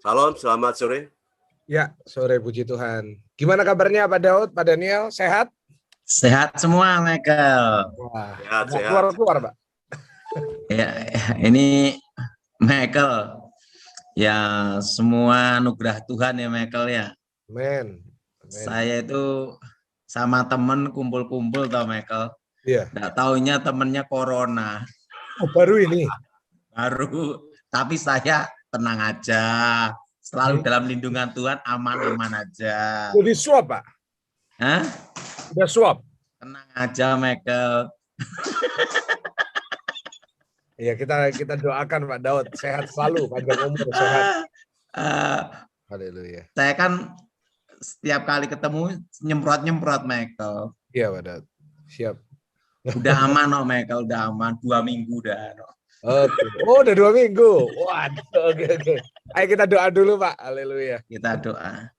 Salam, selamat sore. Ya, sore puji Tuhan. Gimana kabarnya Pak Daud, Pak Daniel? Sehat? Sehat semua, Michael. Wah, Sehat. keluar, Pak. Ya, ini Michael. Ya, semua anugerah Tuhan ya, Michael ya. Amin. Saya itu sama temen kumpul-kumpul tau, Michael. Iya. Nggak taunya temennya corona. Oh, baru ini? Baru. Tapi saya tenang aja. Selalu dalam lindungan Tuhan, aman-aman aja. Udah swab, Pak? Hah? Udah swab? Tenang aja, Michael. Iya, kita doakan Pak Daud sehat selalu, panjang umur, sehat. Haleluya. Saya kan setiap kali ketemu nyemprot-nyemprot, Michael. Iya, Pak Daud. Siap. Udah aman, no, Michael. Udah aman. 2 minggu udah. No. Oke. Oh, udah 2 minggu. Waduh, oke. Ayo kita doa dulu, Pak. Haleluya. Kita doa.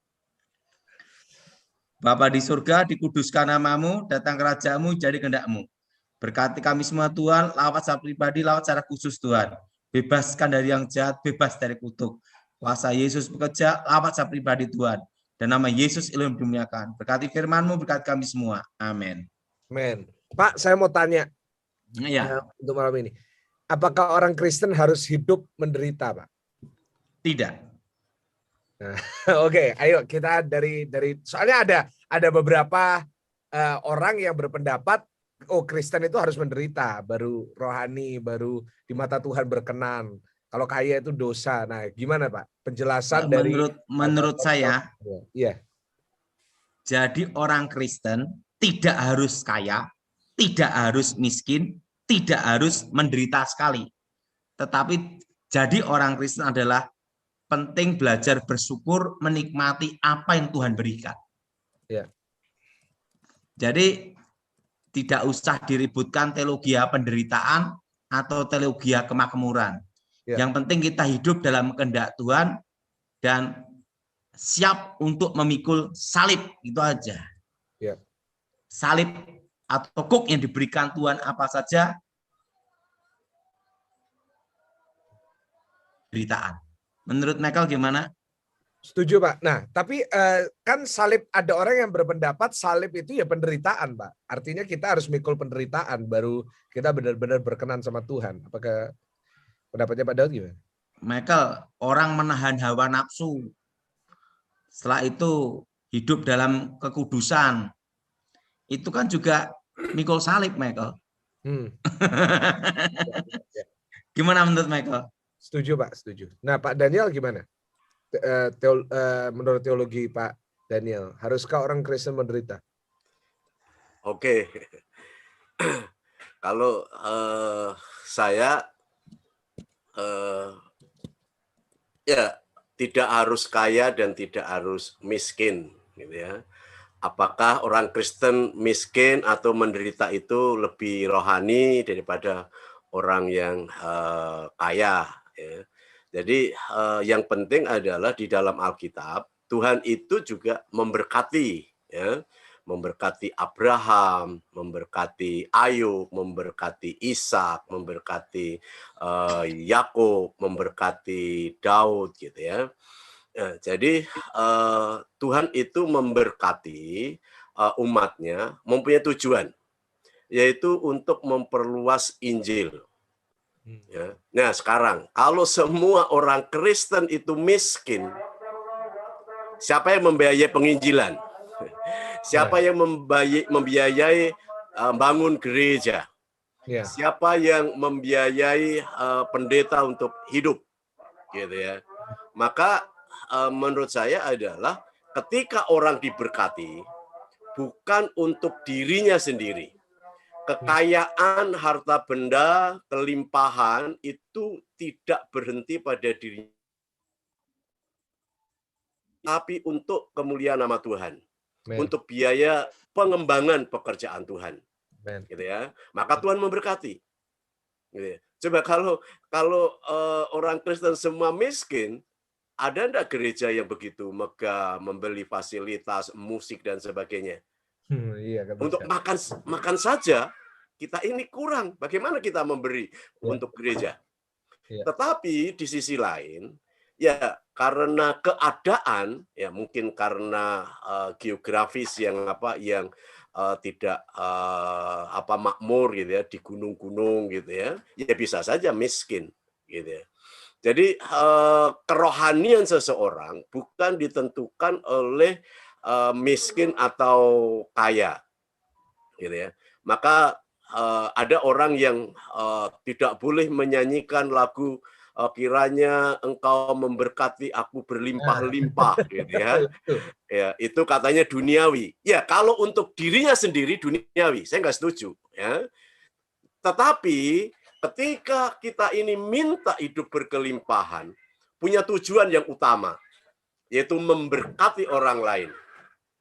Bapa di surga, dikuduskan namamu, datang kerajaanmu, jadi kehendak-Mu. Berkati kami semua Tuhan, lawat secara pribadi, lawat secara khusus Tuhan. Bebaskan dari yang jahat, bebas dari kutuk. Kuasa Yesus bekerja, lawat secara pribadi Tuhan. Dan nama Yesus ilmu dimuliakan. Berkati firman-Mu, berkati kami semua. Amin. Amin. Pak, saya mau tanya Ya. untuk malam ini. Apakah orang Kristen harus hidup menderita, Pak? Tidak. Nah, oke, ayo kita dari soalnya ada beberapa orang yang berpendapat Kristen itu harus menderita, baru rohani, baru di mata Tuhan berkenan. Kalau kaya itu dosa. Nah, gimana Pak? Penjelasan menurut saya, iya. Jadi orang Kristen tidak harus kaya, tidak harus miskin, tidak harus menderita sekali. Tetapi jadi orang Kristen adalah penting belajar bersyukur, menikmati apa yang Tuhan berikan. Ya. Jadi tidak usah diributkan teologi penderitaan atau teologi kemakmuran. Ya. Yang penting kita hidup dalam kehendak Tuhan dan siap untuk memikul salib, itu aja. Ya. Salib atau kuk yang diberikan Tuhan apa saja, penderitaan. Menurut Michael gimana? Setuju Pak. Nah, tapi kan salib, ada orang yang berpendapat salib itu ya penderitaan Pak. Artinya kita harus mikul penderitaan baru kita benar-benar berkenan sama Tuhan. Apakah pendapatnya Pak Daud gimana? Michael, orang menahan hawa nafsu. Setelah itu hidup dalam kekudusan. Itu kan juga mikul salib, Michael. Gimana menurut Michael? Setuju Pak, setuju. Nah Pak Daniel gimana? Menurut teologi Pak Daniel, haruskah orang Kristen menderita? Oke. Kalau saya ya tidak harus kaya dan tidak harus miskin, gitu ya. Apakah orang Kristen miskin atau menderita itu lebih rohani daripada orang yang kaya? Ya. Jadi yang penting adalah di dalam Alkitab Tuhan itu juga memberkati, ya, memberkati Abraham, memberkati Ayub, memberkati Ishak, memberkati Yakub, memberkati Daud, gitu ya. Nah, jadi Tuhan itu memberkati umatnya, mempunyai tujuan, yaitu untuk memperluas Injil. Ya. Nah sekarang, kalau semua orang Kristen itu miskin, siapa yang membiayai penginjilan? Siapa yang membiayai bangun gereja? Siapa yang membiayai pendeta untuk hidup? Gitu ya. Maka menurut saya adalah ketika orang diberkati bukan untuk dirinya sendiri. Kekayaan, harta benda, kelimpahan itu tidak berhenti pada dirinya, tapi untuk kemuliaan nama Tuhan, untuk biaya pengembangan pekerjaan Tuhan, gitu ya. Maka Tuhan memberkati. Gitu ya. Coba kalau orang Kristen semua miskin, ada enggak gereja yang begitu megah, membeli fasilitas, musik dan sebagainya? Untuk makan saja kita ini kurang. Bagaimana kita memberi untuk gereja? Tetapi di sisi lain, Ya, karena keadaan, ya mungkin karena geografis yang tidak makmur gitu ya, di gunung-gunung gitu ya, ya bisa saja miskin gitu ya. Jadi kerohanian seseorang bukan ditentukan oleh miskin atau kaya, gitu ya. Maka ada orang yang tidak boleh menyanyikan lagu kiranya engkau memberkati aku berlimpah-limpah, gitu ya. Ya, itu katanya duniawi. Ya, kalau untuk dirinya sendiri duniawi, saya nggak setuju. Ya. Tetapi ketika kita ini minta hidup berkelimpahan, punya tujuan yang utama, yaitu memberkati orang lain.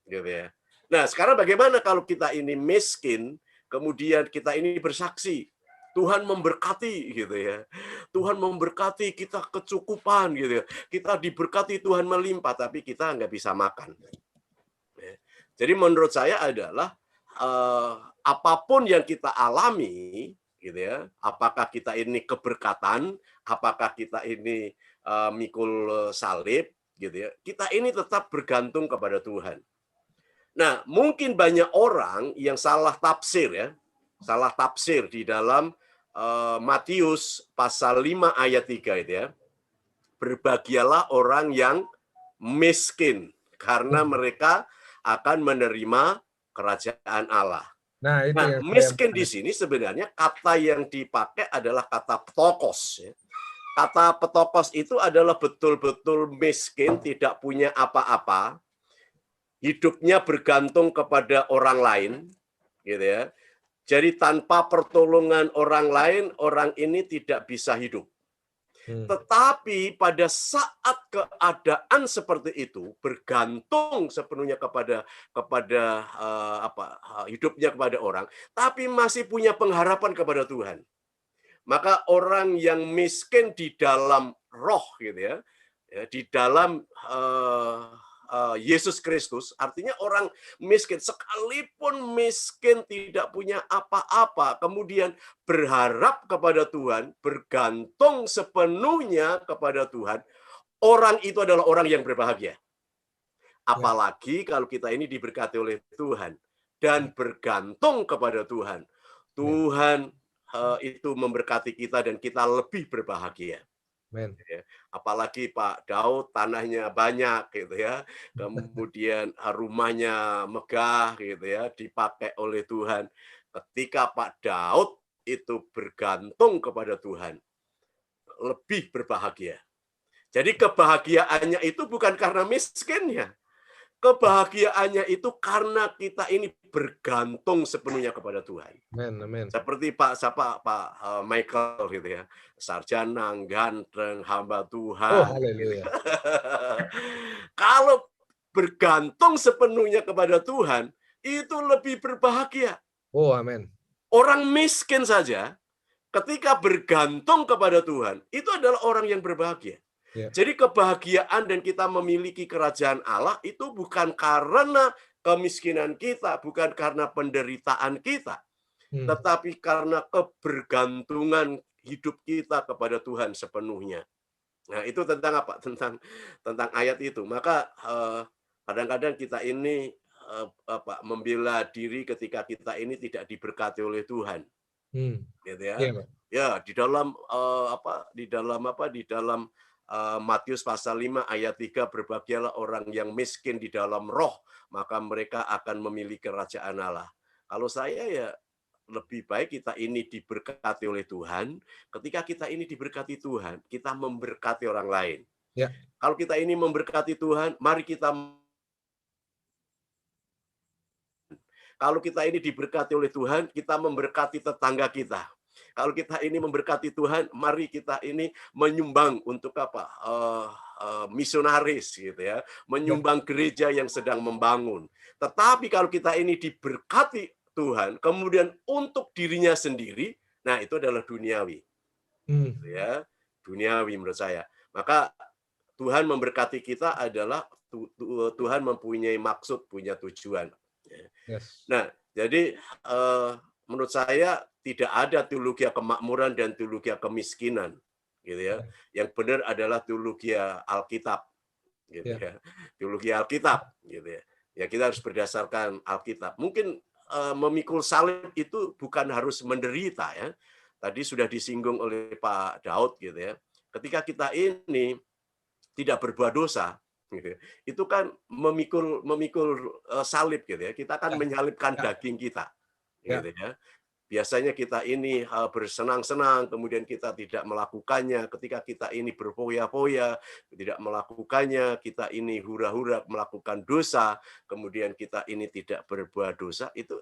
Gitu ya. Nah, sekarang bagaimana kalau kita ini miskin, kemudian kita ini bersaksi, Tuhan memberkati gitu ya. Tuhan memberkati, kita kecukupan gitu ya. Kita diberkati, Tuhan melimpah, tapi kita nggak bisa makan. Jadi menurut saya adalah apapun yang kita alami, gitu ya, apakah kita ini keberkatan, apakah kita ini mikul salib, gitu ya, kita ini tetap bergantung kepada Tuhan. Nah, mungkin banyak orang yang salah tafsir ya, salah tafsir di dalam Matius pasal 5 ayat 3 itu ya. Berbahagialah orang yang miskin karena mereka akan menerima kerajaan Allah. Nah, itu yang miskin di sini sebenarnya kata yang dipakai adalah kata petokos. Ya. Kata petokos itu adalah betul-betul miskin, tidak punya apa-apa, hidupnya bergantung kepada orang lain, gitu ya. Jadi tanpa pertolongan orang lain, orang ini tidak bisa hidup. Tetapi pada saat keadaan seperti itu bergantung sepenuhnya kepada hidupnya kepada orang, tapi masih punya pengharapan kepada Tuhan. Maka orang yang miskin di dalam roh gitu ya, di dalam Yesus Kristus, artinya orang miskin, sekalipun miskin tidak punya apa-apa, kemudian berharap kepada Tuhan, bergantung sepenuhnya kepada Tuhan, orang itu adalah orang yang berbahagia. Apalagi kalau kita ini diberkati oleh Tuhan dan bergantung kepada Tuhan. Tuhan itu memberkati kita dan kita lebih berbahagia. Amen. Apalagi Pak Daud tanahnya banyak gitu ya, kemudian rumahnya megah gitu ya, dipakai oleh Tuhan. Ketika Pak Daud itu bergantung kepada Tuhan, lebih berbahagia. Jadi kebahagiaannya itu bukan karena miskinnya, kebahagiaannya itu karena kita ini bergantung sepenuhnya kepada Tuhan. Amen. Seperti Pak Michael gitu ya, sarjana, ganteng, hamba Tuhan. Oh, haleluya. Kalau bergantung sepenuhnya kepada Tuhan, itu lebih berbahagia. Oh, amin. Orang miskin saja, ketika bergantung kepada Tuhan, itu adalah orang yang berbahagia. Jadi kebahagiaan dan kita memiliki kerajaan Allah itu bukan karena kemiskinan kita, bukan karena penderitaan kita, tetapi karena kebergantungan hidup kita kepada Tuhan sepenuhnya. Nah, itu tentang apa? Tentang ayat itu. Maka kadang-kadang kita ini membela diri ketika kita ini tidak diberkati oleh Tuhan. Gitu ya. Ya, di dalam Matius pasal 5 ayat 3, berbahagialah orang yang miskin di dalam roh, maka mereka akan memiliki kerajaan Allah. Kalau saya ya lebih baik kita ini diberkati oleh Tuhan. Ketika kita ini diberkati Tuhan, kita memberkati orang lain. Ya. Kalau kita ini memberkati Tuhan, mari kita. Kalau kita ini diberkati oleh Tuhan, kita memberkati tetangga kita. Kalau kita ini memberkati Tuhan, mari kita ini menyumbang untuk misionaris gitu ya, menyumbang gereja yang sedang membangun. Tetapi kalau kita ini diberkati Tuhan, kemudian untuk dirinya sendiri, nah itu adalah duniawi. Ya, duniawi menurut saya. Maka Tuhan memberkati kita adalah Tuhan mempunyai maksud, punya tujuan. Nah, jadi menurut saya tidak ada teologi kemakmuran dan teologi kemiskinan. gitu ya. Yang benar adalah teologi Alkitab, gitu ya. Teologi Alkitab, gitu ya. Ya kita harus berdasarkan Alkitab. Mungkin memikul salib itu bukan harus menderita ya. Tadi sudah disinggung oleh Pak Daud gitu ya. Ketika kita ini tidak berbuat dosa, gitu ya, itu kan memikul salib gitu ya. Kita akan menyalibkan daging kita, gitu ya. Biasanya kita ini bersenang-senang, kemudian kita tidak melakukannya. Ketika kita ini berfoya-foya, tidak melakukannya, kita ini hura-hura melakukan dosa, kemudian kita ini tidak berbuat dosa, itu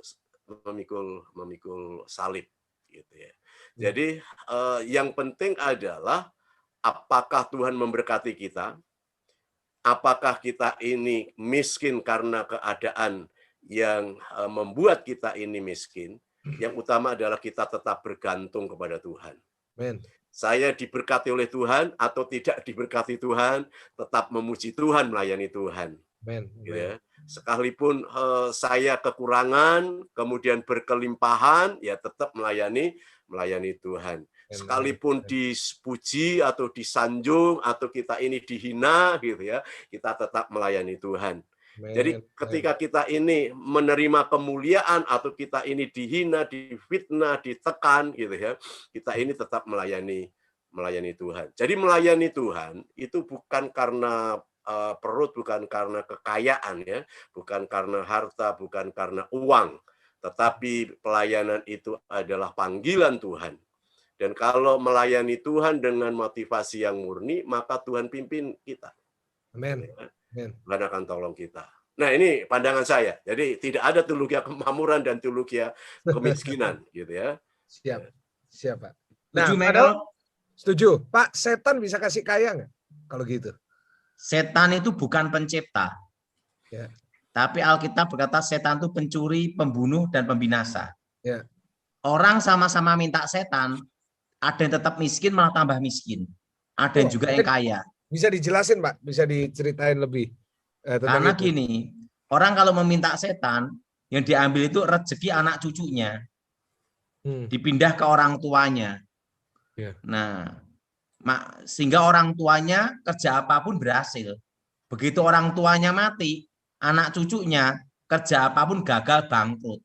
memikul salib, gitu ya. Jadi yang penting adalah apakah Tuhan memberkati kita, apakah kita ini miskin karena keadaan yang membuat kita ini miskin. Yang utama adalah kita tetap bergantung kepada Tuhan. Amen. Saya diberkati oleh Tuhan atau tidak diberkati Tuhan, tetap memuji Tuhan, melayani Tuhan. Amen. Ya. Sekalipun saya kekurangan, kemudian berkelimpahan, ya tetap melayani Tuhan. Sekalipun dipuji atau disanjung atau kita ini dihina, gitu ya, kita tetap melayani Tuhan. Jadi ketika kita ini menerima kemuliaan atau kita ini dihina, difitnah, ditekan gitu ya, kita ini tetap melayani Tuhan. Jadi melayani Tuhan itu bukan karena perut, bukan karena kekayaan ya, bukan karena harta, bukan karena uang, tetapi pelayanan itu adalah panggilan Tuhan. Dan kalau melayani Tuhan dengan motivasi yang murni, maka Tuhan pimpin kita. Amin. Tuhan akan tolong kita. Nah, ini pandangan saya. Jadi tidak ada teologi kemakmuran dan teologi kemiskinan, gitu ya. Siap, Pak. Nah, setuju, Pak. Setan bisa kasih kaya nggak kalau gitu? Setan itu bukan pencipta. Ya. Tapi Alkitab berkata setan itu pencuri, pembunuh, dan pembinasa. Ya. Orang sama-sama minta setan, ada yang tetap miskin malah tambah miskin. Ada yang juga yang kaya. Bisa dijelasin, Pak? Bisa diceritain lebih? Karena itu. Gini, orang kalau meminta setan, yang diambil itu rezeki anak cucunya. Dipindah ke orang tuanya. Nah, sehingga orang tuanya kerja apapun berhasil. Begitu orang tuanya mati, anak cucunya kerja apapun gagal, bangkrut.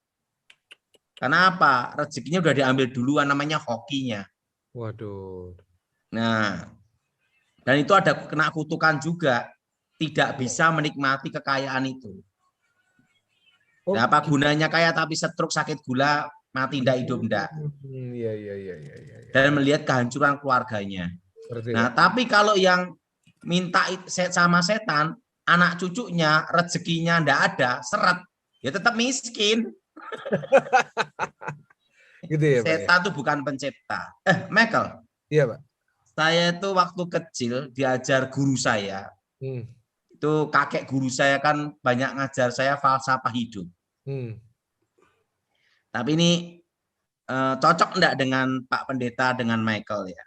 Kenapa? Rezekinya udah diambil duluan, namanya hokinya. Waduh. Nah, dan itu ada kena kutukan juga, tidak bisa menikmati kekayaan itu. Nah, apa gunanya kaya tapi stroke, sakit gula, mati ndak hidup ndak. Iya. Dan melihat kehancuran keluarganya. Nah, tapi kalau yang minta sama setan, anak cucunya rezekinya ndak ada, seret, ya tetap miskin. Gitu ya, setan itu bukan pencipta. Michael. Iya, Pak. Saya itu waktu kecil diajar guru saya. Itu kakek guru saya kan banyak ngajar saya falsafah hidup. Tapi ini cocok enggak dengan Pak Pendeta, dengan Michael ya?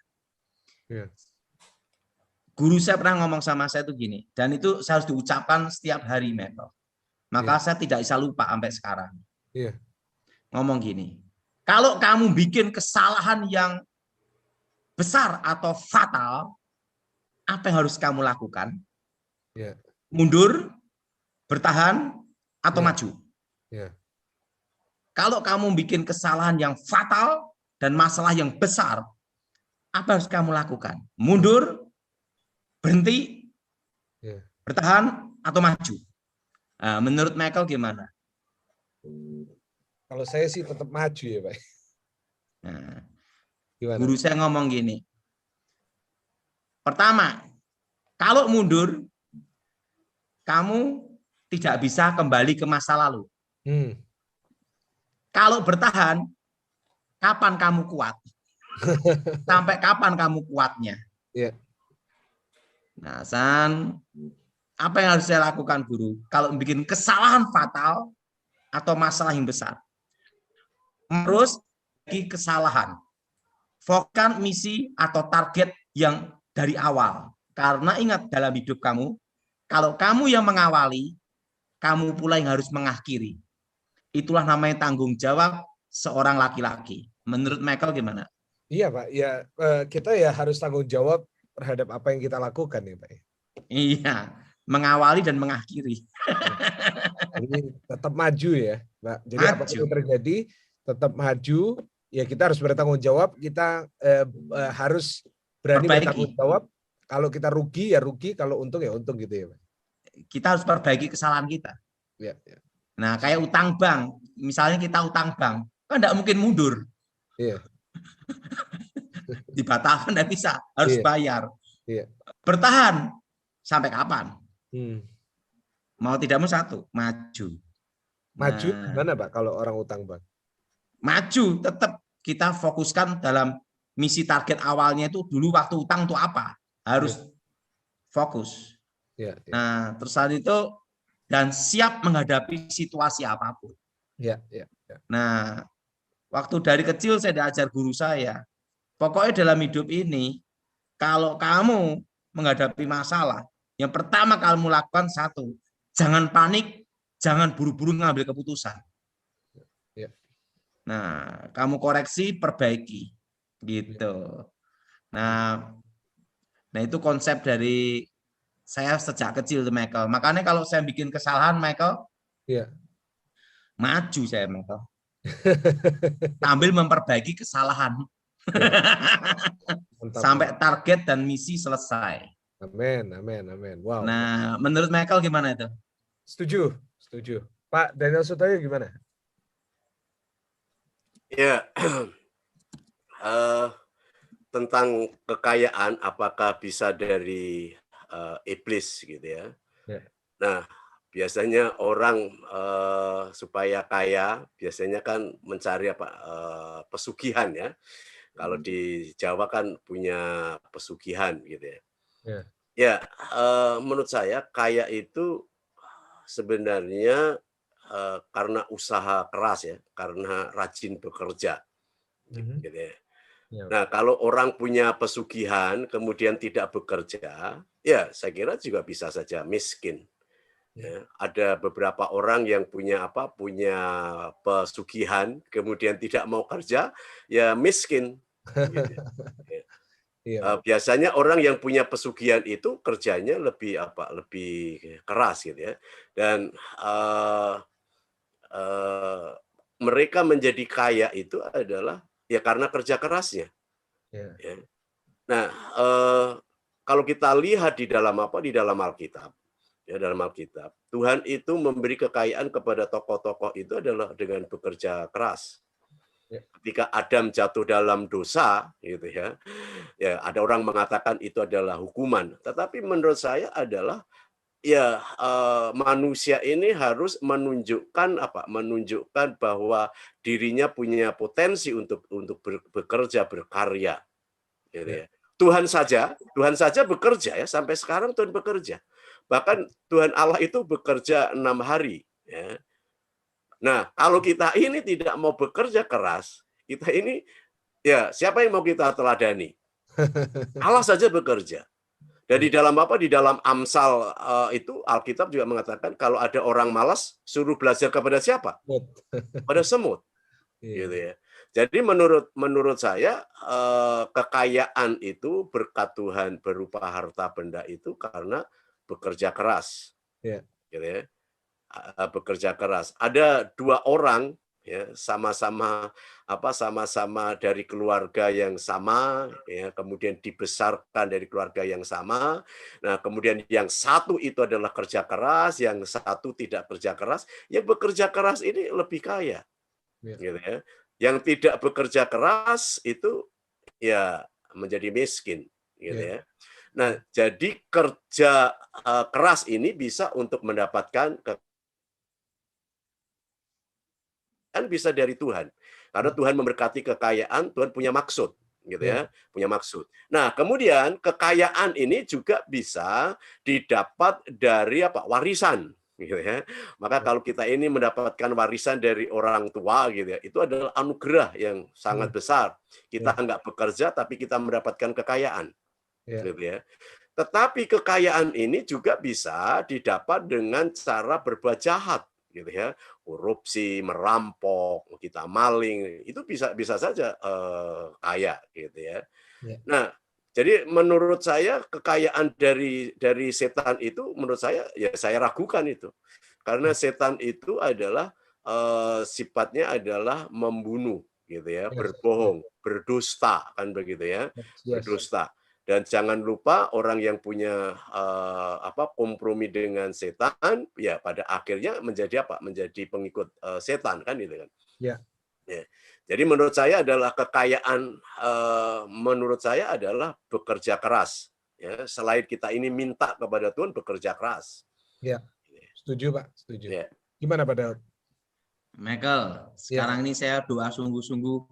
Guru saya pernah ngomong sama saya itu gini, dan itu saya harus diucapkan setiap hari, Michael. Maka saya tidak bisa lupa sampai sekarang. Ngomong gini, kalau kamu bikin kesalahan yang besar atau fatal, apa yang harus kamu lakukan? Mundur, bertahan, atau maju? Kalau kamu bikin kesalahan yang fatal dan masalah yang besar, apa yang harus kamu lakukan? Mundur, berhenti, bertahan, atau maju? Nah, menurut Michael gimana? Kalau saya sih tetap maju ya, Pak. Nah, guru saya ngomong gini. Pertama, kalau mundur, kamu tidak bisa kembali ke masa lalu. Kalau bertahan, kapan kamu kuat? Sampai kapan kamu kuatnya? Nah, apa yang harus saya lakukan, guru? Kalau bikin kesalahan fatal atau masalah yang besar, terus lagi kesalahan, fokuskan misi atau target yang dari awal. Karena ingat, dalam hidup kamu, kalau kamu yang mengawali, kamu pula yang harus mengakhiri. Itulah namanya tanggung jawab seorang laki-laki. Menurut Michael gimana? Iya Pak, ya kita ya harus tanggung jawab terhadap apa yang kita lakukan ya Pak. Iya, mengawali dan mengakhiri. Jadi tetap maju ya Pak. Jadi apapun Maju. yang terjadi tetap maju. Ya kita harus bertanggung jawab. Kita harus berani Perbaiki. bertanggung jawab. Kalau kita rugi ya rugi, kalau untung ya untung gitu ya Pak. Kita harus perbaiki kesalahan kita. Ya, ya. Nah, kayak utang bank. Misalnya kita utang bank, kan tidak mungkin mundur. Iya. Dibatalkan tidak bisa, harus Iya. bayar. Iya. Bertahan sampai kapan? Mau tidak mau satu, maju. Maju gimana Pak kalau orang utang Bang? Maju, tetap kita fokuskan dalam misi target awalnya itu dulu waktu utang itu apa? Harus fokus. Ya, ya. Nah, terus saat itu dan siap menghadapi situasi apapun. Ya, ya, ya. Nah, waktu dari kecil saya diajar guru saya, pokoknya dalam hidup ini, kalau kamu menghadapi masalah, yang pertama kamu lakukan satu, jangan panik, jangan buru-buru ngambil keputusan. Ya. Nah, kamu koreksi, perbaiki, gitu. Nah itu konsep dari saya sejak kecil tuh Michael. Makanya kalau saya bikin kesalahan Michael, ya. Maju saya Michael. Sambil memperbaiki kesalahan. Ya. Sampai target dan misi selesai. Amin, amin, amin. Wow. Nah, menurut Michael gimana itu? Setuju, setuju. Pak Daniel Sutoyo gimana? Ya, tentang kekayaan, apakah bisa dari iblis gitu ya? Ya. Nah, biasanya orang supaya kaya, biasanya kan mencari apa? Pesugihan ya. Kalau di Jawa kan punya pesugihan gitu ya. Ya. Ya, menurut saya kaya itu sebenarnya karena usaha keras ya, karena rajin bekerja, gitu ya. Nah, kalau orang punya pesugihan kemudian tidak bekerja, ya saya kira juga bisa saja miskin. Ya, ada beberapa orang yang punya pesugihan kemudian tidak mau kerja, ya miskin. Gitu. Ya. Biasanya orang yang punya pesugihan itu kerjanya lebih keras gitu ya, dan mereka menjadi kaya itu adalah ya karena kerja kerasnya. Ya. Nah, kalau kita lihat di dalam Alkitab, ya dalam Alkitab, Tuhan itu memberi kekayaan kepada tokoh-tokoh itu adalah dengan bekerja keras. Ketika Adam jatuh dalam dosa, gitu ya, ya ada orang mengatakan itu adalah hukuman. Tetapi menurut saya adalah ya manusia ini harus menunjukkan bahwa dirinya punya potensi untuk bekerja, berkarya, gitu ya. Tuhan saja bekerja ya, sampai sekarang Tuhan bekerja. Bahkan Tuhan Allah itu bekerja 6 hari ya. Nah, kalau kita ini tidak mau bekerja keras, kita ini ya siapa yang mau kita teladani? Allah saja bekerja. Dan di dalam Di dalam Amsal itu Alkitab juga mengatakan kalau ada orang malas suruh belajar kepada siapa? Pada semut. Gitu ya. Jadi menurut saya kekayaan itu berkat Tuhan berupa harta benda itu karena bekerja keras. Gitu ya. Bekerja keras. Ada dua orang ya sama-sama dari keluarga yang sama ya, kemudian dibesarkan dari keluarga yang sama. Nah, kemudian yang satu itu adalah kerja keras, yang satu tidak kerja keras. Yang bekerja keras ini lebih kaya. Gitu ya. Yang tidak bekerja keras itu ya menjadi miskin gitu ya. Nah, jadi kerja keras ini bisa untuk mendapatkan bisa dari Tuhan. Karena Tuhan memberkati kekayaan, Tuhan punya maksud, gitu ya, punya maksud. Nah, kemudian kekayaan ini juga bisa didapat dari warisan, gitu ya. Maka kalau kita ini mendapatkan warisan dari orang tua, gitu ya, itu adalah anugerah yang sangat besar. Kita nggak bekerja, tapi kita mendapatkan kekayaan, gitu ya. Tetapi kekayaan ini juga bisa didapat dengan cara berbuat jahat, gitu ya, korupsi, merampok, kita maling, itu bisa saja kaya gitu ya. Ya. Nah, jadi menurut saya kekayaan dari setan itu menurut saya ya saya ragukan itu. Karena setan itu adalah sifatnya adalah membunuh gitu ya, berbohong, berdusta kan begitu ya, berdusta. Dan jangan lupa orang yang punya kompromi dengan setan ya pada akhirnya menjadi apa? Menjadi pengikut setan kan gitu kan. Ya. Ya. Jadi menurut saya adalah kekayaan menurut saya adalah bekerja keras ya. Selain kita ini minta kepada Tuhan bekerja keras. Ya. Setuju, Pak, setuju. Ya. Gimana Pak Daud? Michael, sekarang ini saya doa sungguh-sungguh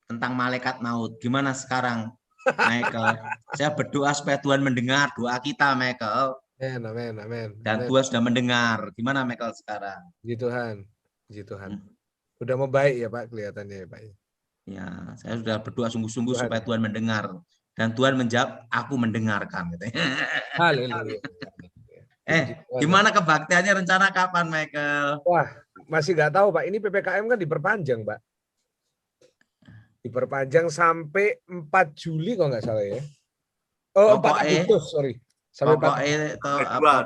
tentang malaikat maut. Gimana sekarang, Michael? Saya berdoa supaya Tuhan mendengar doa kita, Michael. Amin, amin. Dan Tuhan sudah mendengar. Gimana, Michael, sekarang? Puji Tuhan, puji Tuhan. Udah membaik ya Pak kelihatannya ya Pak. Ya, saya sudah berdoa sungguh-sungguh supaya Tuhan mendengar. Dan Tuhan menjawab, aku mendengarkan. Haleluya. Gimana kebaktiannya, rencana kapan, Michael? Wah, masih nggak tahu Pak. Ini PPKM kan diperpanjang Pak. Diperpanjang sampai 4 Juli kalau nggak salah ya. Oh, 4 Agustus, sorry. Sampai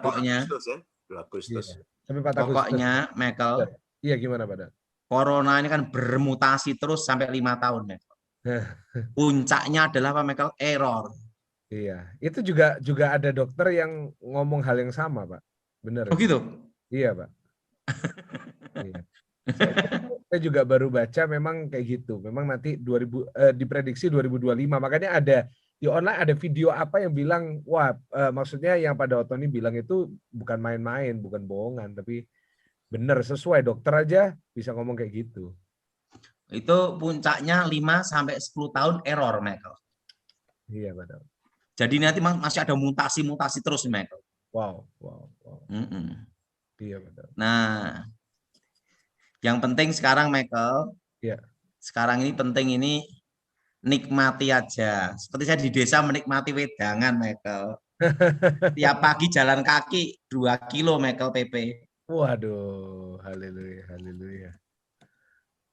pokoknya. 2 Agustus. Iya, sampai 4 Agustus. Pokoknya, Michael. Iya, gimana Pak? Corona ini kan bermutasi terus sampai 5 tahun, Michael. Puncaknya adalah apa, Michael? Error. Iya, itu juga ada dokter yang ngomong hal yang sama, Pak. Benar. Oh gitu? Iya, Pak. Iya. Saya juga baru baca memang kayak gitu. Memang nanti diprediksi 2025. Makanya ada di online ada video apa yang bilang, wah, maksudnya yang pada waktu ini bilang itu bukan main-main, bukan bohongan, tapi benar sesuai dokter aja bisa ngomong kayak gitu. Itu puncaknya 5 sampai 10 tahun error, Michael. Iya, betul. Jadi nanti masih ada mutasi-mutasi terus, Michael. Wow. Iya, betul. Nah, yang penting sekarang, Michael, ya. Sekarang ini penting ini nikmati aja. Seperti saya di desa menikmati wedangan, Michael. Tiap pagi jalan kaki 2 kilo, Michael, PP. Waduh, haleluya.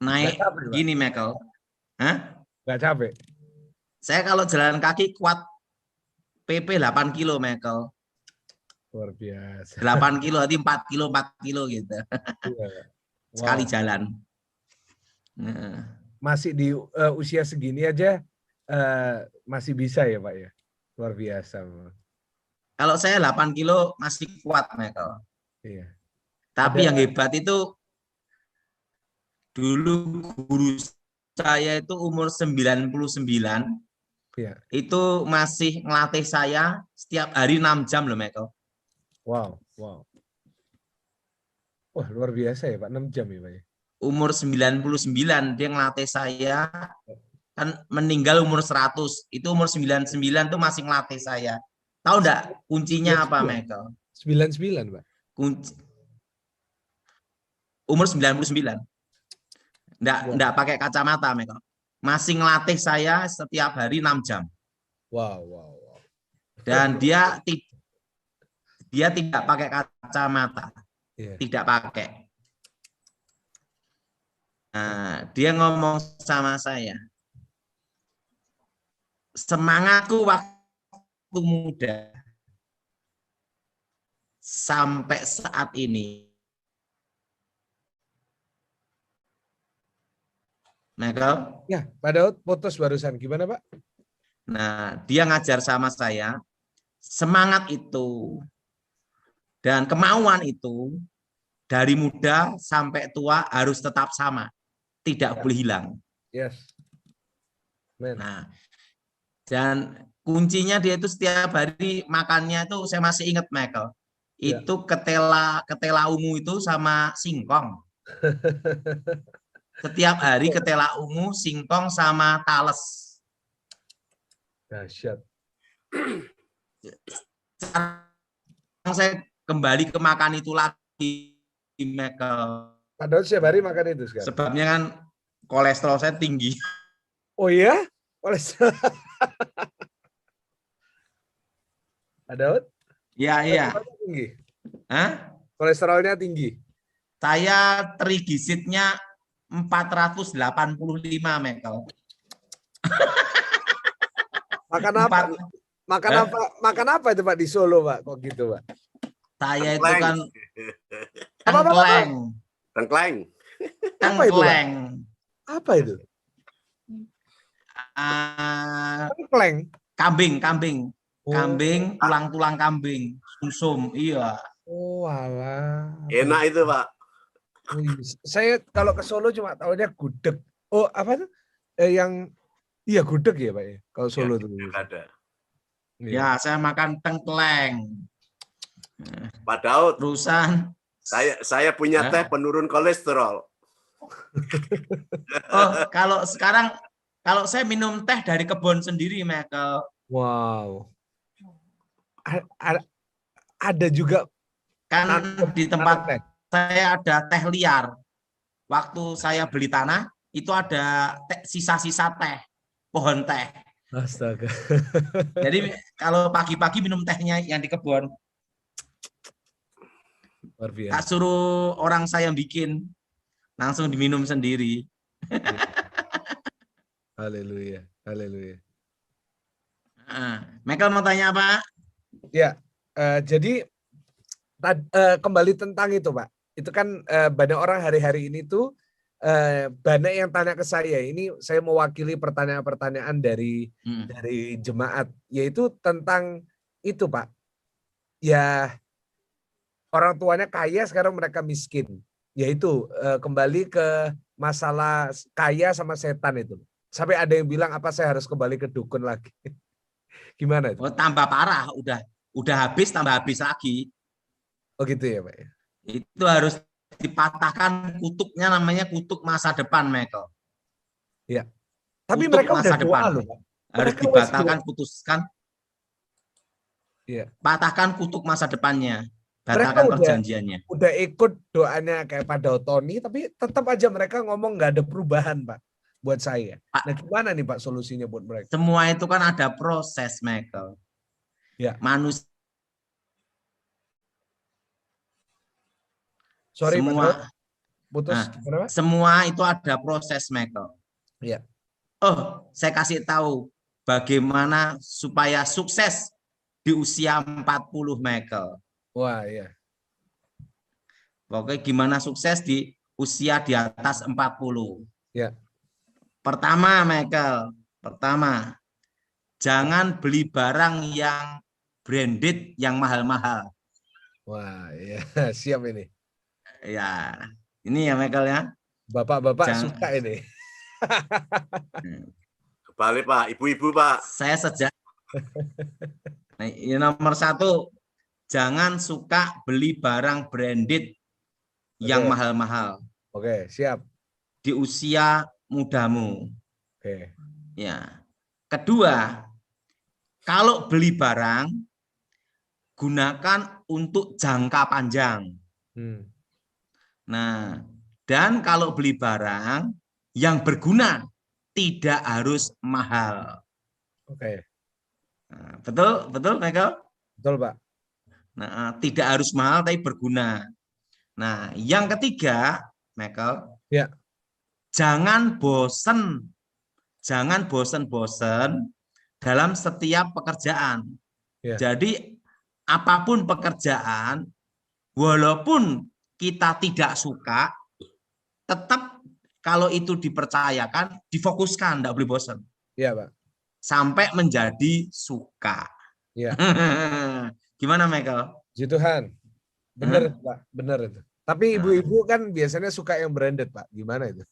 Naik gini, Michael. Hah? Nggak capek? Saya kalau jalan kaki kuat PP 8 kilo, Michael. Luar biasa. 8 kilo, nanti 4 kilo gitu. Iya. Wow. Sekali jalan. Masih di usia segini aja masih bisa ya Pak ya? Luar biasa. Kalau saya 8 kilo masih kuat, Michael. Iya. Tapi yang hebat itu dulu guru saya itu umur 99. Ya. Itu masih ngelatih saya setiap hari 6 jam loh, Michael. Wow. Wah, luar biasa ya Pak, 6 jam ya Pak ya. Umur 99 dia ngelatih saya, kan meninggal umur 100. Itu umur 99 tuh masih ngelatih saya. Tahu enggak kuncinya apa, Michael? 99, Pak. Umur 99. Enggak pakai kacamata, Michael. Masih ngelatih saya setiap hari 6 jam. Wow. Dan dia tidak pakai kacamata. Tidak pakai. Nah, dia ngomong sama saya. Semangatku waktu muda sampai saat ini. Michael? Ya, Pak Daud putus barusan. Gimana, Pak? Nah, dia ngajar sama saya, semangat itu dan kemauan itu dari muda sampai tua harus tetap sama, tidak boleh hilang. Yes. Man. Nah, dan kuncinya dia itu setiap hari makannya itu saya masih ingat, Michael. Itu ketela ungu itu sama singkong. Setiap hari ketela ungu, singkong sama tales. Dahsyat. Sekarang saya kembali ke makan itu lagi, Michael. Pak Daud setiap hari makan itu sekarang? Sebabnya kan kolesterol saya tinggi. Oh iya? Kolesterol. Pak Daud? Iya. Tinggi. Hah? Kolesterolnya tinggi. Saya trigisitnya 485, Michael. Makan apa? Makan apa itu Pak di Solo, Pak? Kok gitu, Pak? Saya itu kan Tengkleng. Tengkleng. Apa itu? Tengkleng. Kambing. Kambing, tulang-tulang kambing, sumsum, iya. Oh, alah. Enak itu, Pak. Saya kalau ke Solo cuma tahunya gudeg. Oh, apa tuh? Iya gudeg ya, Pak ya. Kalau Solo itu. Ada. Ya, saya makan tengkleng. Pak Daud, Terusan saya punya teh penurun kolesterol. Oh, kalau saya minum teh dari kebun sendiri, Michael. Wow. Ada juga kan di tempat saya ada teh liar. Waktu saya beli tanah itu ada sisa-sisa teh, pohon teh. Astaga. Jadi kalau pagi-pagi minum tehnya yang di kebun. Tak suruh orang saya bikin, langsung diminum sendiri. Haleluya, haleluya. Michael mau tanya apa? Ya, jadi kembali tentang itu, Pak. Itu kan banyak orang hari-hari ini tuh banyak yang tanya ke saya. Ini saya mewakili pertanyaan-pertanyaan dari jemaat, yaitu tentang itu, Pak. Ya, orang tuanya kaya, sekarang mereka miskin. Yaitu kembali ke masalah kaya sama setan itu. Sampai ada yang bilang, apa saya harus kembali ke dukun lagi? Gimana itu? Oh, tambah parah, udah habis tambah habis lagi. Oh gitu ya, Pak. Itu harus dipatahkan kutuknya, namanya kutuk masa depan, Michael. Ya. Tapi kutuk mereka masa udah doa depan loh, Pak. Harus dibatalkan, putuskan. Iya. Patahkan kutuk masa depannya, batalkan perjanjiannya. Udah ikut doanya kayak Pak Dautoni, tapi tetap aja mereka ngomong nggak ada perubahan, Pak. Buat saya. Nah, gimana nih Pak solusinya buat mereka? Semua itu kan ada proses, Michael. Ya. Manusia. Sorry, semua, Pak. Putus. Semua itu ada proses, Michael. Ya. Oh, saya kasih tahu bagaimana supaya sukses di usia 40, Michael. Wah, iya. Oke, gimana sukses di usia di atas 40? Ya. Pertama, Michael, jangan beli barang yang branded, yang mahal-mahal. Wah, ya, siap ini. Ya, ini ya Michael ya. Bapak-bapak suka ini. Kembali Pak, ibu-ibu Pak. Saya sejak. Nah, ini nomor 1, jangan suka beli barang branded yang mahal-mahal. Oke, siap. Di usia mudamu. Oke. Ya. Kedua, kalau beli barang, gunakan untuk jangka panjang. Nah, dan kalau beli barang yang berguna, tidak harus mahal. Oke. Nah, betul, Michael? Betul, Pak. Nah, tidak harus mahal tapi berguna. Nah, yang ketiga, Michael, ya. Jangan bosen dalam setiap pekerjaan. Ya. Jadi apapun pekerjaan, walaupun kita tidak suka, tetap kalau itu dipercayakan, difokuskan, tidak boleh bosan. Iya, Pak. Sampai menjadi suka. Iya. Gimana, Michael? Puji Tuhan. Benar, Pak. Benar itu. Tapi ibu-ibu kan biasanya suka yang branded, Pak. Gimana itu?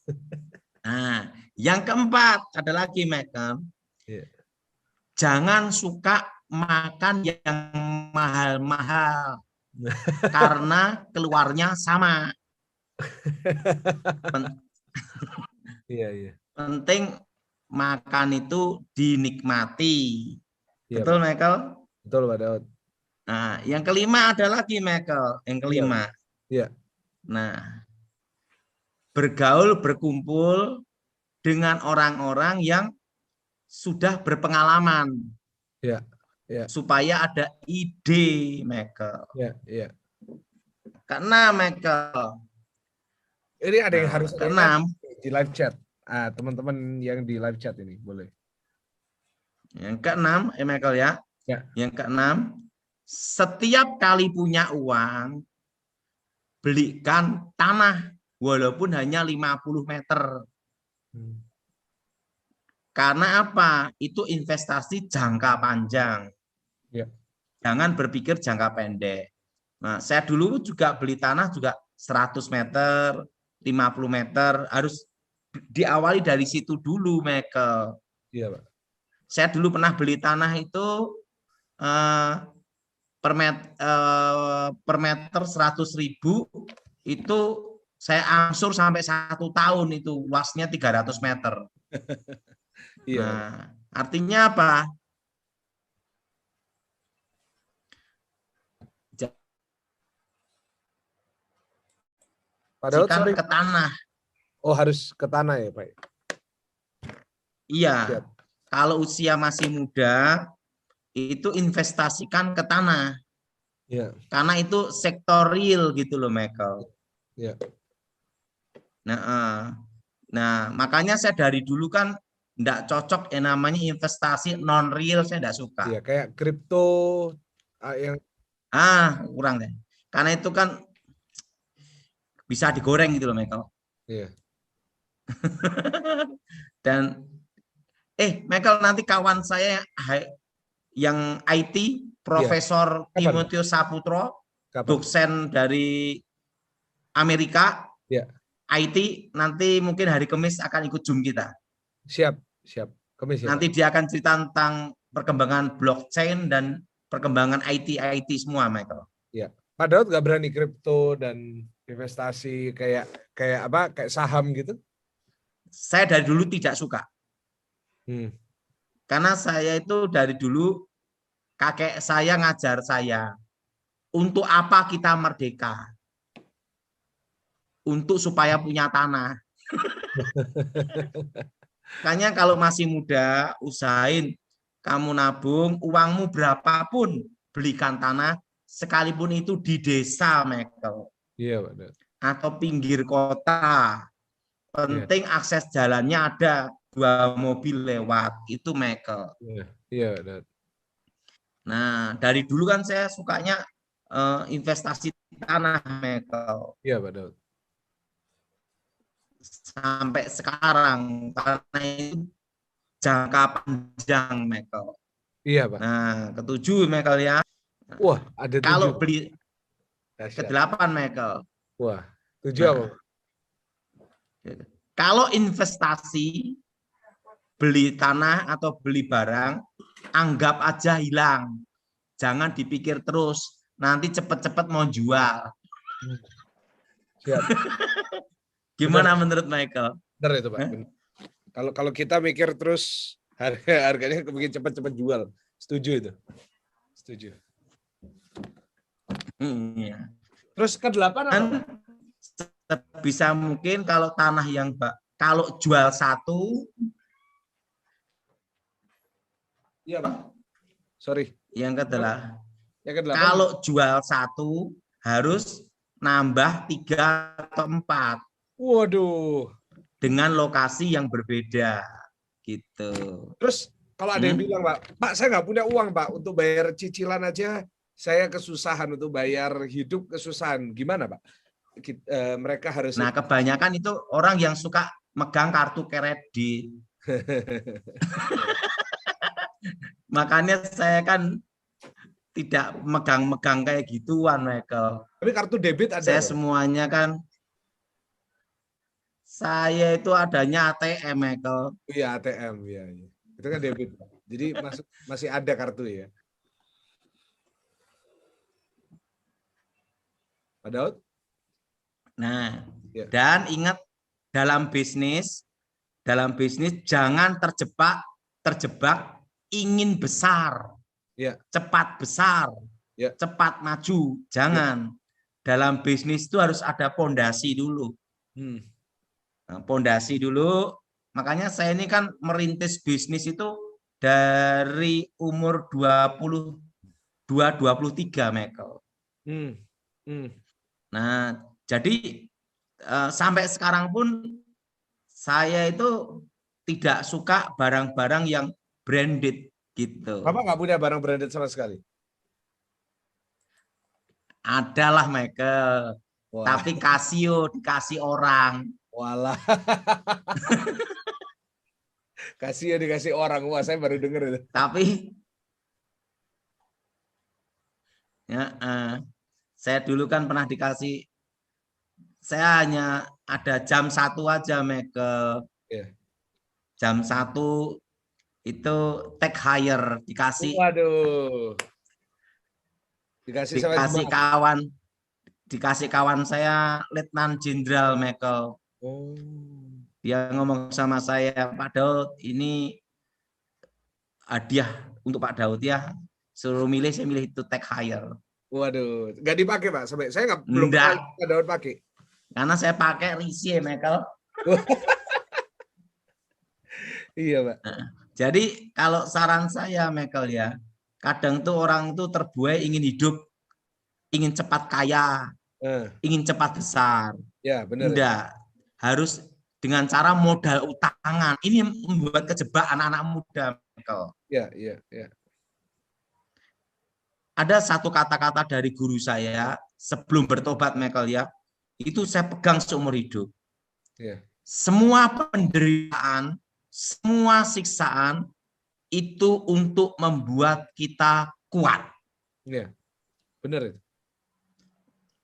Nah, yang keempat ada lagi, Michael. Yeah. Jangan suka makan yang mahal-mahal karena keluarnya sama. Iya. Penting makan itu dinikmati. Yeah, betul, Pak. Michael? Betul, Pak Daud. Nah, yang kelima ada lagi, Michael. Yang kelima. Iya. Nah, bergaul, berkumpul dengan orang-orang yang sudah berpengalaman. Ya. Supaya ada ide, Michael. Ya. Karena, Michael, Ini ada yang Nah, harus keenam. di live chat. Teman-teman yang di live chat ini boleh. Yang keenam, Michael ya. Ya. Yang keenam, setiap kali punya uang, belikan tanah walaupun hanya 50 meter. Karena apa? Itu investasi jangka panjang. Ya. Jangan berpikir jangka pendek. Nah, saya dulu juga beli tanah juga 100 meter, 50 meter, harus diawali dari situ dulu, Michael. Iya, Pak. Saya dulu pernah beli tanah itu per meter 100.000, itu saya angsur sampai 1 tahun, itu luasnya 300 meter. Iya. Nah, artinya apa? Padahal Ke tanah. Oh, harus ke tanah ya, Pak? Iya. Siap. Kalau usia masih muda, itu investasikan ke tanah. Iya. Karena itu sektor real gitu loh, Michael. Iya. Nah, makanya saya dari dulu kan enggak cocok yang namanya investasi non real, saya enggak suka. Iya, kayak kripto yang kurang deh. Karena itu kan bisa digoreng gitu loh, Michael. Iya. Dan Michael, nanti kawan saya yang IT, Profesor Timotius Saputro, dosen dari Amerika, IT, nanti mungkin hari Kamis akan ikut Zoom kita. Siap. Kamis ya, nanti Pak? dia akan cerita tentang perkembangan blockchain dan perkembangan IT semua, Michael. Ya. Pak Daud nggak berani kripto dan investasi kayak saham gitu? Saya dari dulu tidak suka. Karena saya itu dari dulu, kakek saya ngajar saya, untuk apa kita merdeka? Untuk supaya punya tanah. Makanya kalau masih muda, usahain kamu nabung, uangmu berapapun, belikan tanah, sekalipun itu di desa, Michael. Iya, Pak. Atau pinggir kota. Penting akses jalannya ada, 2 mobil lewat, itu Michael. Iya, Pak. Nah, dari dulu kan saya sukanya investasi tanah, Michael. Iya, Pak Daud. Sampai sekarang, karena itu jangka panjang, Michael. Iya, Pak. Nah, ketujuh, Michael ya. Wah, ada 7. Kalau beli ke-8, Michael. Wah, 7 apa? Kalau investasi, beli tanah atau beli barang, anggap aja hilang. Jangan dipikir terus. Nanti cepet-cepet mau jual. Siap. Gimana menurut Michael? Benar itu, Pak. Kalau kita mikir terus harganya bikin cepat-cepat jual. Setuju itu. Setuju. Terus ke-8 apa? Bisa mungkin kalau tanah yang kalau jual 1. Iya, Pak. Sorry. Yang ke-8. Kalau jual 1 harus nambah 3 atau 4. Waduh. Dengan lokasi yang berbeda gitu. Terus kalau ada yang bilang, Pak, saya nggak punya uang, Pak, untuk bayar cicilan aja, saya kesusahan untuk bayar hidup, kesusahan. Gimana, Pak? Mereka harus. Nah, kebanyakan itu orang yang suka megang kartu kredit. Makanya saya kan tidak megang-megang kayak gituan, Michael. Tapi kartu debit ada. Saya semuanya kan. Saya itu adanya ATM, Michael. Iya, ATM, ya. Itu kan debit, Pak. Jadi masih ada kartu ya. Pak Daud? Nah, dan ingat dalam bisnis jangan terjebak ingin besar, cepat besar, cepat maju. Jangan. Dalam bisnis itu harus ada pondasi dulu. Pondasi dulu. Makanya saya ini kan merintis bisnis itu dari umur 23, Michael. Nah, jadi sampai sekarang pun saya itu tidak suka barang-barang yang branded gitu. Bapak nggak punya barang branded sama sekali? Adalah Michael, Wah. tapi Casio dikasih orang. Walah. Casio dikasih orang. Wah, saya baru dengar itu. Tapi ya, saya dulu kan pernah dikasih, saya hanya ada jam 1 aja Michael. Yeah. Jam 1 itu take hire dikasih. Waduh. Dikasih kawan saya Letnan Jenderal Michael. Oh. Dia ngomong sama saya, Pak Daud, ini hadiah untuk Pak Daud ya. Suruh milih, saya milih itu take hire. Waduh, nggak dipakai Pak. Sampai saya belum pernah Pak Daud pakai. Karena saya pakai risih Michael. Iya Pak. Jadi kalau saran saya Michael ya, kadang tuh orang tuh terbuai ingin hidup, ingin cepat kaya, ingin cepat besar. Ya benar. Enggak, harus dengan cara modal utangan. Ini membuat kejebak anak-anak muda Michael. Ya. Ada satu kata-kata dari guru saya sebelum bertobat Michael ya, itu saya pegang seumur hidup. Ya. Semua penderitaan, semua siksaan itu untuk membuat kita kuat. Iya, benar itu.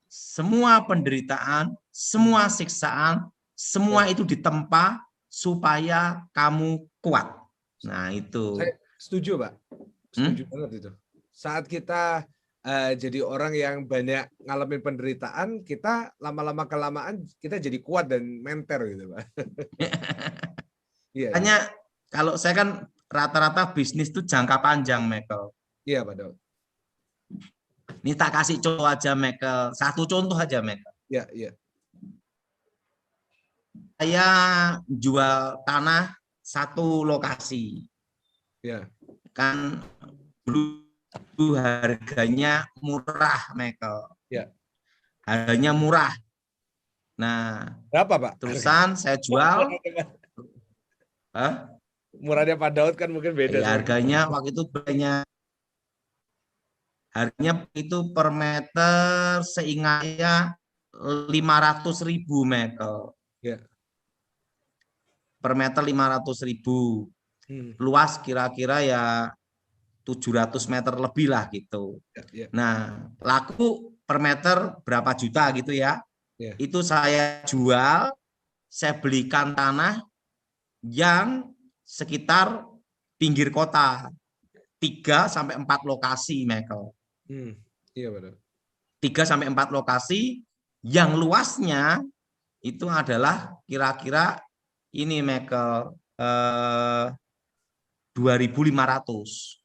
Semua penderitaan, semua siksaan, semua itu ditempa supaya kamu kuat. Nah itu. Saya setuju Pak. Setuju banget itu. Saat kita jadi orang yang banyak ngalamin penderitaan, kita lama-lama kelamaan kita jadi kuat dan menter gitu Pak. Iya. Hanya kalau saya kan rata-rata bisnis itu jangka panjang, Michael. Iya, Pak Daud. Ini tak kasih contoh aja, Michael. Satu contoh aja, Michael. Iya. Saya jual tanah satu lokasi. Ya. Kan dulu harganya murah, Michael. Ya. Harganya murah. Nah, berapa, Pak? Terusan saya jual. Murahnya Pak Daud kan mungkin beda. Ya, harganya waktu itu harganya itu per meter seingatnya 500.000 Michael. Ya. Per meter 500.000. Luas kira-kira ya 700 meter lebih lah gitu. Ya. Nah, laku per meter berapa juta gitu ya. Ya. Itu saya jual, saya belikan tanah yang sekitar pinggir kota. 3-4 lokasi, Michael. Iya benar. 3-4 lokasi yang luasnya itu adalah kira-kira ini, Michael, 2.500.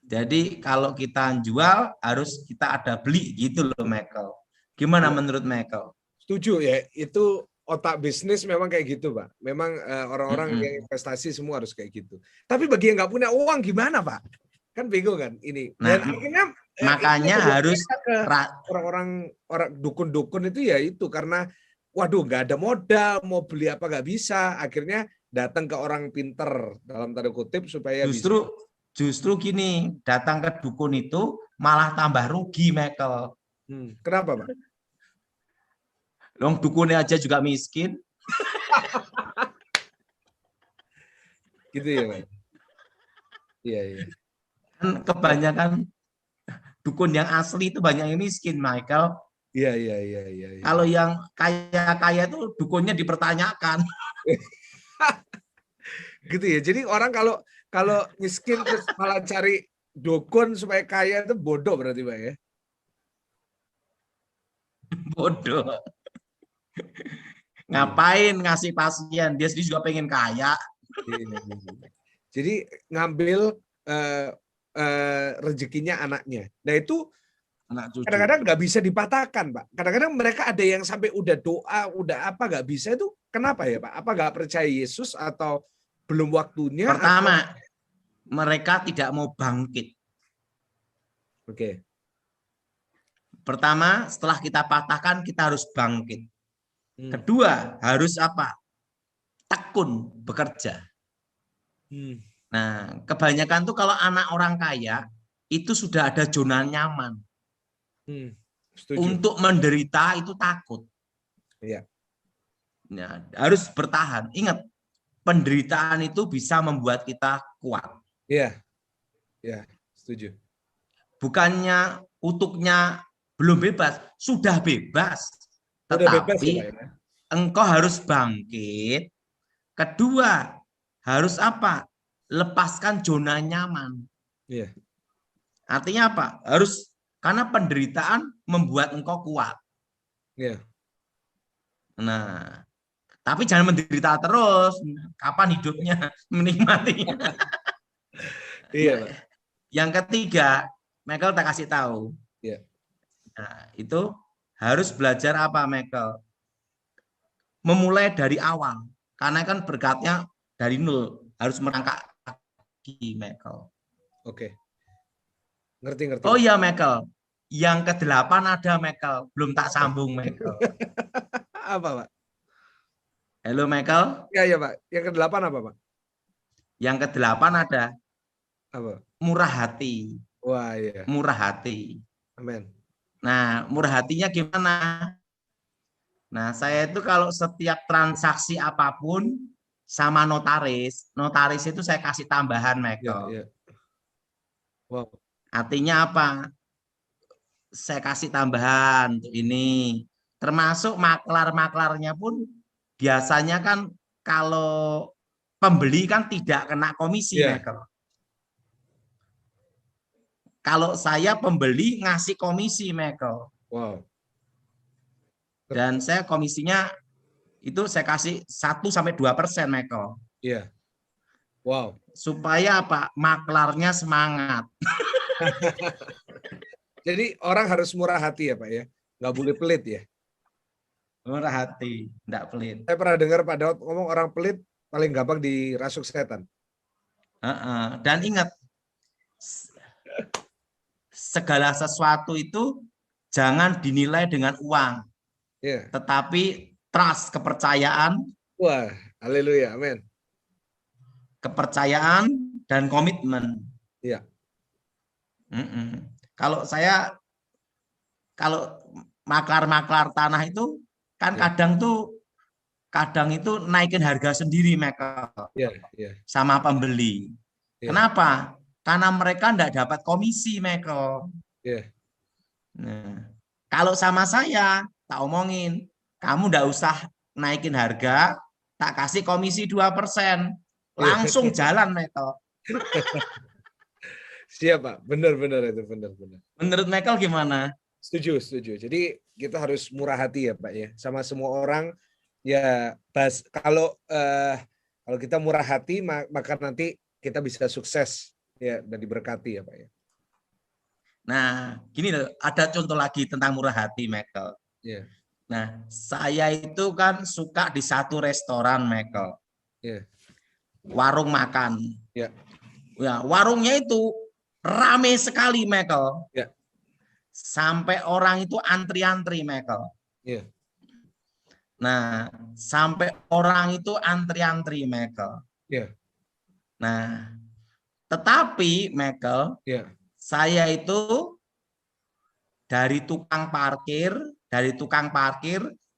Jadi kalau kita jual harus kita ada beli gitu loh, Michael. Gimana menurut Michael? Setuju ya, itu otak bisnis memang kayak gitu, Pak. Memang orang-orang yang investasi semua harus kayak gitu. Tapi bagi yang nggak punya uang gimana, Pak? Kan bingung kan ini. Dan akhirnya makanya harus orang dukun-dukun itu ya itu karena waduh nggak ada modal, mau beli apa nggak bisa. Akhirnya datang ke orang pinter dalam tanda kutip supaya justru gini, datang ke dukun itu malah tambah rugi, Michael. Kenapa, Pak? Dong dukunnya aja juga miskin. Gitu ya, Pak. Iya. Kan kebanyakan dukun yang asli itu banyak yang miskin, Michael. Iya. Kalau yang kaya-kaya itu dukunnya dipertanyakan. Gitu ya. Jadi orang kalau miskin terus malah cari dukun supaya kaya itu bodoh berarti, Pak ya. Bodoh. Ngapain ngasih pasien? Dia sendiri juga pengen kaya. Jadi ngambil rezekinya anaknya. Nah itu kadang-kadang nggak bisa dipatahkan, Pak. Kadang-kadang mereka ada yang sampai udah doa, udah apa nggak bisa itu. Kenapa ya, Pak? Apa nggak percaya Yesus atau belum waktunya? Pertama, mereka tidak mau bangkit. Oke. Pertama, setelah kita patahkan, kita harus bangkit. Kedua, harus apa? Tekun, bekerja. Nah, kebanyakan tuh kalau anak orang kaya, itu sudah ada zona nyaman. Setuju. Untuk menderita itu takut. Iya. Nah, harus bertahan. Ingat, penderitaan itu bisa membuat kita kuat. Iya. Iya, setuju. Bukannya kutuknya belum bebas, sudah bebas. Udah bebas Tetapi ya, Pak, ya? engkau harus bangkit. Kedua, harus apa? Lepaskan zona nyaman. Iya. Artinya apa? Harus, karena penderitaan membuat engkau kuat. Iya. Nah, tapi jangan menderita terus. Kapan hidupnya menikmatinya? Iya, Pak. Yang ketiga, Michael tak kasih tahu. Iya. Nah, itu harus belajar apa, Michael? Memulai dari awal. Karena kan berkatnya dari nol. Harus merangkak kaki, Michael. Oke. Ngerti. Oh iya, Michael. Yang ke-8 ada, Michael. Belum tak sambung, Michael. Apa, Pak? Halo, Michael. Iya, Pak. Yang ke-8 apa, Pak? Yang ke-8 ada Apa? murah hati. Wah, iya. Murah hati. Amin. Nah, murah hatinya gimana? Nah, saya itu kalau setiap transaksi apapun sama notaris itu saya kasih tambahan, Michael. Iya. Wow. Artinya apa? Saya kasih tambahan untuk ini. Termasuk maklar-maklarnya pun biasanya kan kalau pembeli kan tidak kena komisi, Michael. Kalau saya pembeli ngasih komisi, Michael. Wow. Dan saya komisinya itu saya kasih 1-2%, Michael. Iya. Wow. Supaya apa? Maklarnya semangat. Jadi orang harus murah hati ya, Pak ya. Nggak boleh pelit ya. Murah hati, enggak pelit. Saya pernah dengar Pak Daud ngomong orang pelit paling gampang dirasuk setan. Dan ingat, segala sesuatu itu jangan dinilai dengan uang, tetapi trust, kepercayaan. Wah, haleluya, amin. Kepercayaan dan komitmen. Iya. Kalau maklar-maklar tanah itu kan kadang itu naikin harga sendiri, Michael. Sama pembeli. Kenapa? Karena mereka enggak dapat komisi, Michael. Nah, kalau sama saya, tak omongin, kamu enggak usah naikin harga, tak kasih komisi 2%. Langsung jalan, Michael. Siap, Pak. Benar itu, benar. Menurut Michael gimana? Setuju. Jadi kita harus murah hati ya, Pak ya. Sama semua orang ya. Kalau kita murah hati, maka nanti kita bisa sukses ya dan diberkati ya, Pak ya. Nah, gini loh, ada contoh lagi tentang murah hati, Michael. Yeah. Nah, saya itu kan suka di satu restoran, Michael. Yeah. Warung makan. Yeah. Ya, warungnya itu rame sekali, Michael. Yeah. Sampai orang itu antri-antri, Michael. Yeah. Nah, sampai orang itu antri-antri, Michael. Yeah. Nah, tetapi, Michael, saya itu dari tukang parkir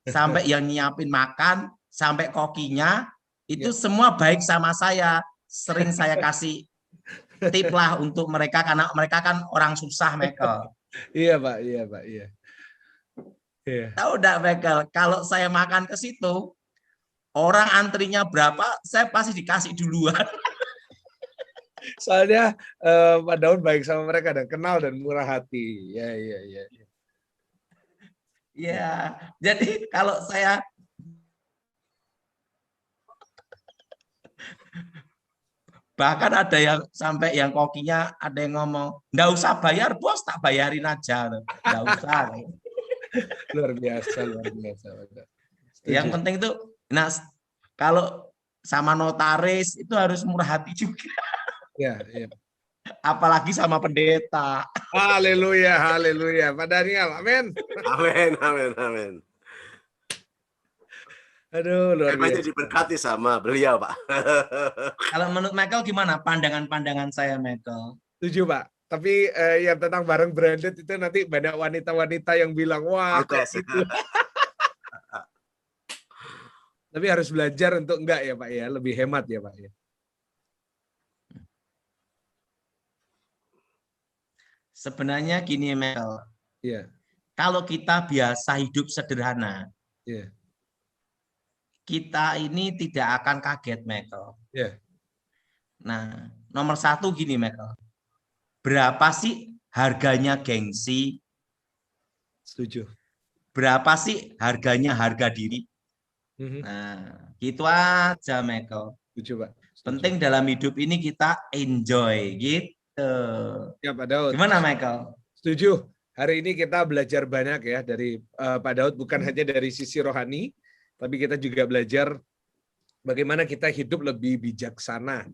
sampai yang nyiapin makan, sampai kokinya, itu semua baik sama saya. Sering saya kasih tip lah untuk mereka, karena mereka kan orang susah, Michael. Iya, Pak. Tahu enggak, Michael, kalau saya makan ke situ, orang antrinya berapa, saya pasti dikasih duluan. Soalnya Pak Daud baik sama mereka dan kenal dan murah hati. Ya, jadi kalau saya bahkan ada yang sampai yang kokinya ada yang ngomong, nggak usah bayar bos, tak bayarin aja, nggak usah. Luar biasa. Yang penting itu, nah kalau sama notaris itu harus murah hati juga. Ya. Apalagi sama pendeta. Haleluya, haleluya. Pak Daniel, amin. Amin, amin, amin. Aduh, luar Memangnya biasa. diberkati sama beliau, Pak. Kalau menurut Michael gimana pandangan-pandangan saya, Michael? Setuju, Pak. Tapi yang tentang barang branded itu nanti banyak wanita-wanita yang bilang, wah kok Protes. gitu. Tapi harus belajar untuk enggak ya Pak ya, lebih hemat ya Pak ya. Sebenarnya gini, Michael. Iya. Kalau kita biasa hidup sederhana, Iya. kita ini tidak akan kaget, Michael. Iya. Nah, nomor satu gini, Michael. Berapa sih harganya gengsi? Setuju. Berapa sih harganya harga diri? Nah, gitu aja, Michael. Setuju, Pak. Setuju. Penting dalam hidup ini kita enjoy, gitu. Ya, Pak Daud. Gimana, Michael? Setuju. Hari ini kita belajar banyak ya dari Pak Daud, bukan hanya dari sisi rohani, tapi kita juga belajar bagaimana kita hidup lebih bijaksana